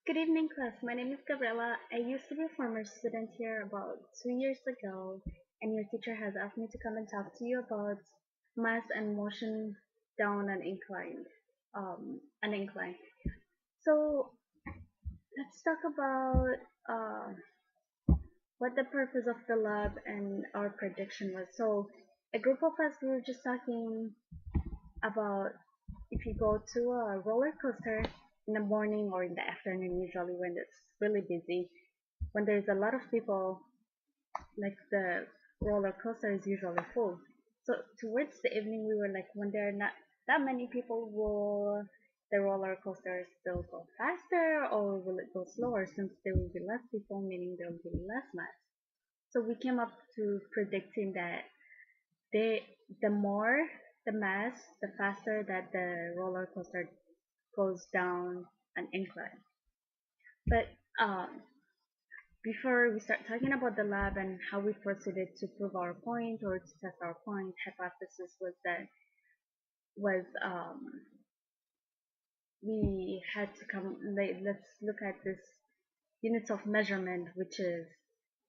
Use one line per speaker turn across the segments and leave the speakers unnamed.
Good evening, class. My name is Ghebriela. I used to be a former student here about 2 years ago, and your teacher has asked me to come and talk to you about mass and motion down an incline. So let's talk about uh, what the purpose of the lab and our prediction was. So a group of us, we were just talking about if you go to a roller coaster in the morning or in the afternoon, usually when it's really busy, when there's a lot of people, like the roller coaster is usually full. So towards the evening, we were like, when there are not that many people, will the roller coaster still go faster or will it go slower since there will be less people, meaning there will be less mass? So we came up to predicting that they, the more the mass, the faster that the roller coaster goes down an incline. But before we start talking about the lab and how we proceeded to prove our point or to test our point, hypothesis was that was we had to come. Let's look at this units of measurement, which is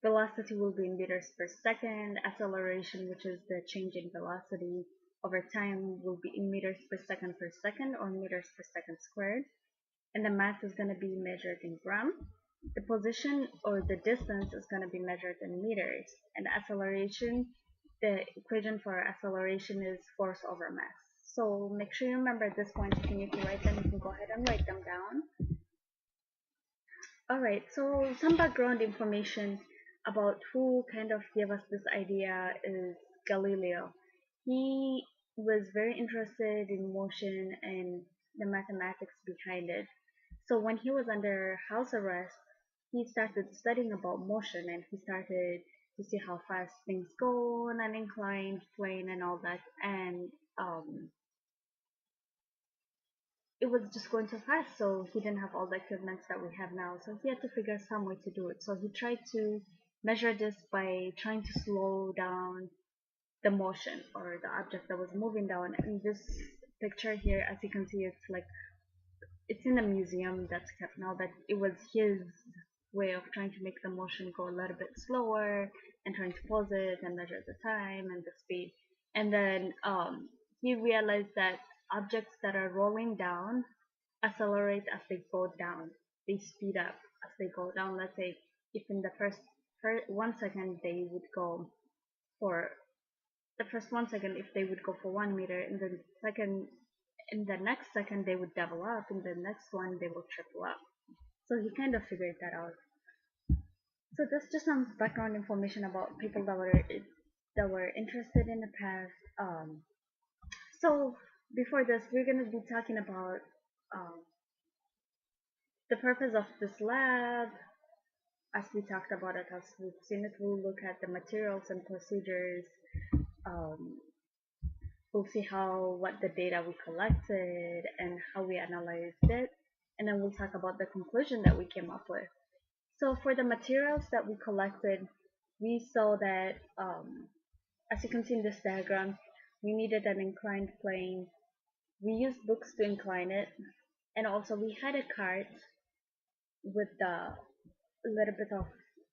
velocity will be in meters per second, acceleration, which is the change in velocity over time, will be in meters per second or meters per second squared, and the mass is going to be measured in gram. The position or the distance is going to be measured in meters, and the acceleration, the equation for acceleration is force over mass. So make sure you remember this point. If you need to write them, you can go ahead and write them down. Alright, so some background information about who kind of gave us this idea is Galileo. He was very interested in motion and the mathematics behind it. So when he was under house arrest, he started studying about motion and he started to see how fast things go on an inclined plane and all that. And it was just going too fast, so he didn't have all the equipment that we have now. So he had to figure some way to do it. So he tried to measure this by trying to slow down the motion or the object that was moving down. And this picture here, as you can see, it's in a museum that's kept now, that it was his way of trying to make the motion go a little bit slower and trying to pause it and measure the time and the speed. And then he realized that objects that are rolling down accelerate as they go down. They speed up as they go down. Let's say if in the first 1 second they would go for the first 1 second, if they would go for 1 meter, and then second in the next second they would double up, in the next one they will triple up. So he kind of figured that out. So that's just some background information about people that were interested in the past. So before this, we're gonna be talking about um, the purpose of this lab. As we talked about it, as we've seen it, we'll look at the materials and procedures. Um, we'll see what the data we collected and how we analyzed it, and then we'll talk about the conclusion that we came up with. So for the materials that we collected, we saw that, as you can see in this diagram, we needed an inclined plane. We used books to incline it, and also we had a cart with a little bit of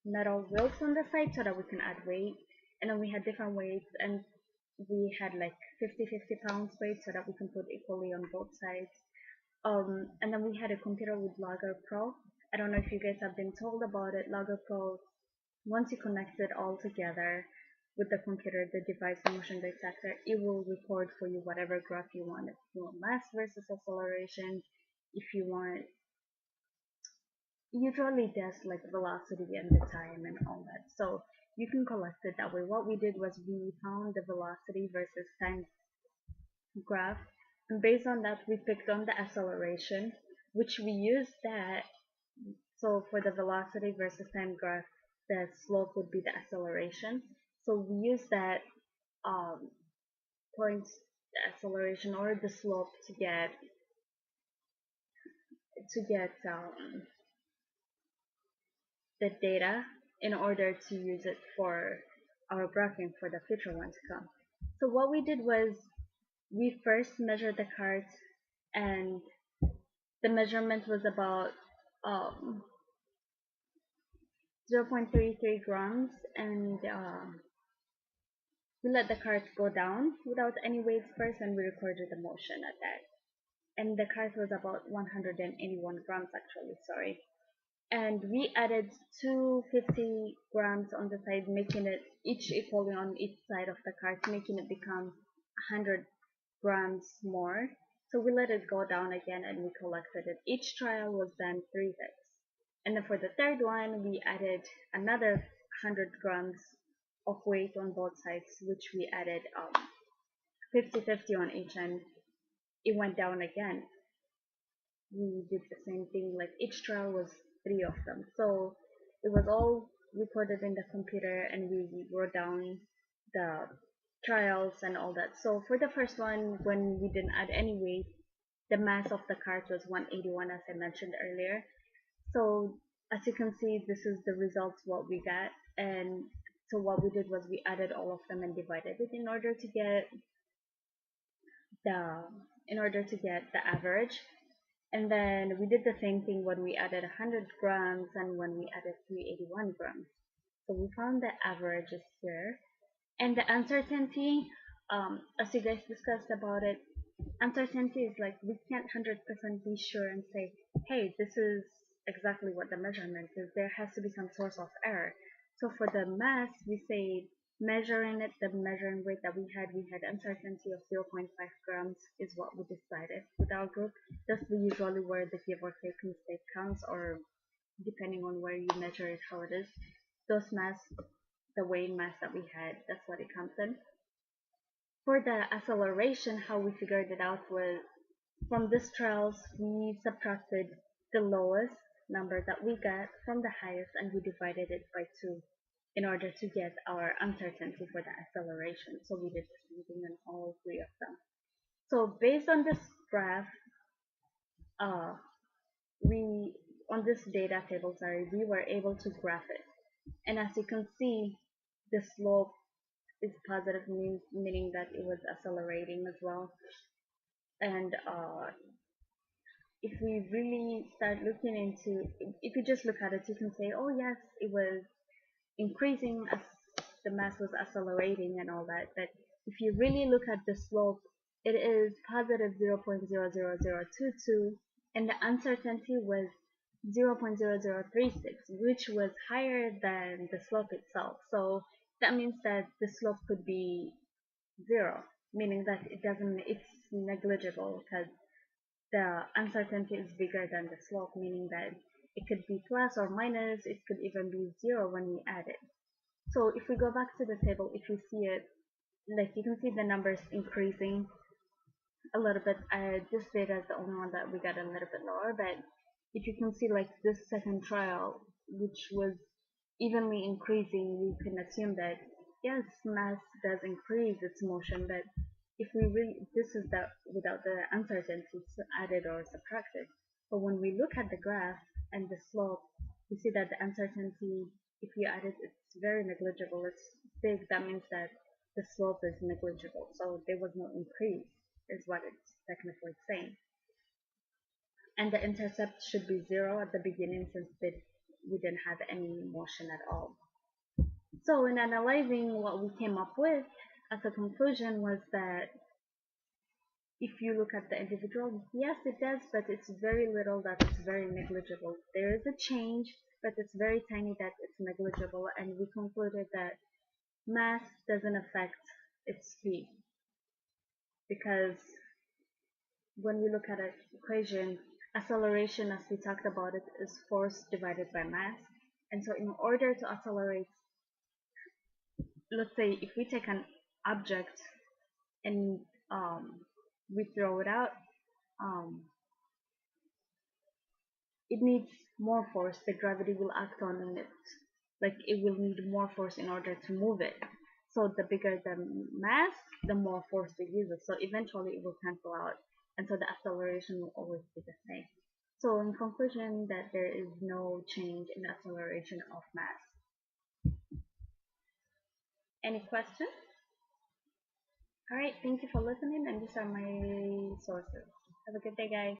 metal wheels on the side so that we can add weight. And then we had different weights, and we had like 50 pounds weight so that we can put equally on both sides. And then we had a computer with Logger Pro. I don't know if you guys have been told about it. Logger Pro, once you connect it all together with the computer, the device, the motion detector, it will record for you whatever graph you want. If you want mass versus acceleration, if you want, usually does like velocity and the time and all that. So you can collect it that way. What we did was we found the velocity versus time graph, and based on that we picked on the acceleration, which we used that. So for the velocity versus time graph, the slope would be the acceleration. So we use that um, points, the acceleration or the slope to get the data in order to use it for our graphing for the future one to come. So what we did was we first measured the cards, and the measurement was about um, 0.33 grams, and we let the cart go down without any weights first, and we recorded the motion at that. And the cart was about 181 grams actually, sorry. And we added 250 grams on the side, making it each equally on each side of the cart, making it become 100 grams more. So we let it go down again and we collected it. Each trial was done 3 times. And then for the third one, we added another 100 grams of weight on both sides, which we added 50-50 on each, and it went down again. We did the same thing, like each trial was 3 of them. So it was all recorded in the computer, and we wrote down the trials and all that. So for the first one, when we didn't add any weight, the mass of the cart was 181, as I mentioned earlier. So as you can see, this is the results what we got. And so what we did was we added all of them and divided it the in order to get the average. And then we did the same thing when we added 100 grams and when we added 381 grams. So we found the averages here. And the uncertainty, as you guys discussed about it, uncertainty is like we can't 100% be sure and say, hey, this is exactly what the measurement is. There has to be some source of error. So for the mass, we say measuring it, the measuring rate that we had uncertainty of zero point 0.5 grams is what we decided with our group. That's usually where the give or take mistake comes, or depending on where you measure it, how it is. Those mass, the weighing mass that we had, that's what it comes in. For the acceleration, how we figured it out was from these trials, we subtracted the lowest number that we got from the highest, and we divided it by 2 in order to get our uncertainty for the acceleration. So we did the same thing on all 3 of them. So based on this graph, uh, we on this data table, sorry, we were able to graph it. And as you can see, the slope is positive, meaning that it was accelerating as well. And if we really start looking into, if you just look at it, you can say, oh yes, it was increasing as the mass was accelerating and all that. But if you really look at the slope, it is positive 0.00022, and the uncertainty was 0.0036, which was higher than the slope itself. So that means that the slope could be 0, meaning that it's negligible, because the uncertainty is bigger than the slope, meaning that it could be plus or minus, it could even be 0 when we add it. So if we go back to the table, if you see it, like you can see the numbers increasing a little bit. This data is the only one that we got a little bit lower, but if you can see like this second trial, which was evenly increasing, you can assume that yes, mass does increase its motion, but if we really, this is that without the uncertainty added or subtracted. But when we look at the graph and the slope, we see that the uncertainty, if you add it, it's very negligible. It's big. That means that the slope is negligible. So there was no increase, is what it's technically saying. And the intercept should be 0 at the beginning, since we didn't have any motion at all. So in analyzing, what we came up with as a conclusion was that if you look at the individual, yes it does, but it's very little, that it's very negligible. There is a change, but it's very tiny, that it's negligible, and we concluded that mass doesn't affect its speed, because when we look at an equation, acceleration, as we talked about it, is force divided by mass. And so in order to accelerate, let's say if we take an object and we throw it out, um, it needs more force. The gravity will act on it, like it will need more force in order to move it. So the bigger the mass, the more force it uses. So eventually it will cancel out, and so the acceleration will always be the same. So in conclusion, that there is no change in the acceleration of mass. Any questions? Alright, thank you for listening, and these are my sources. Have a good day, guys.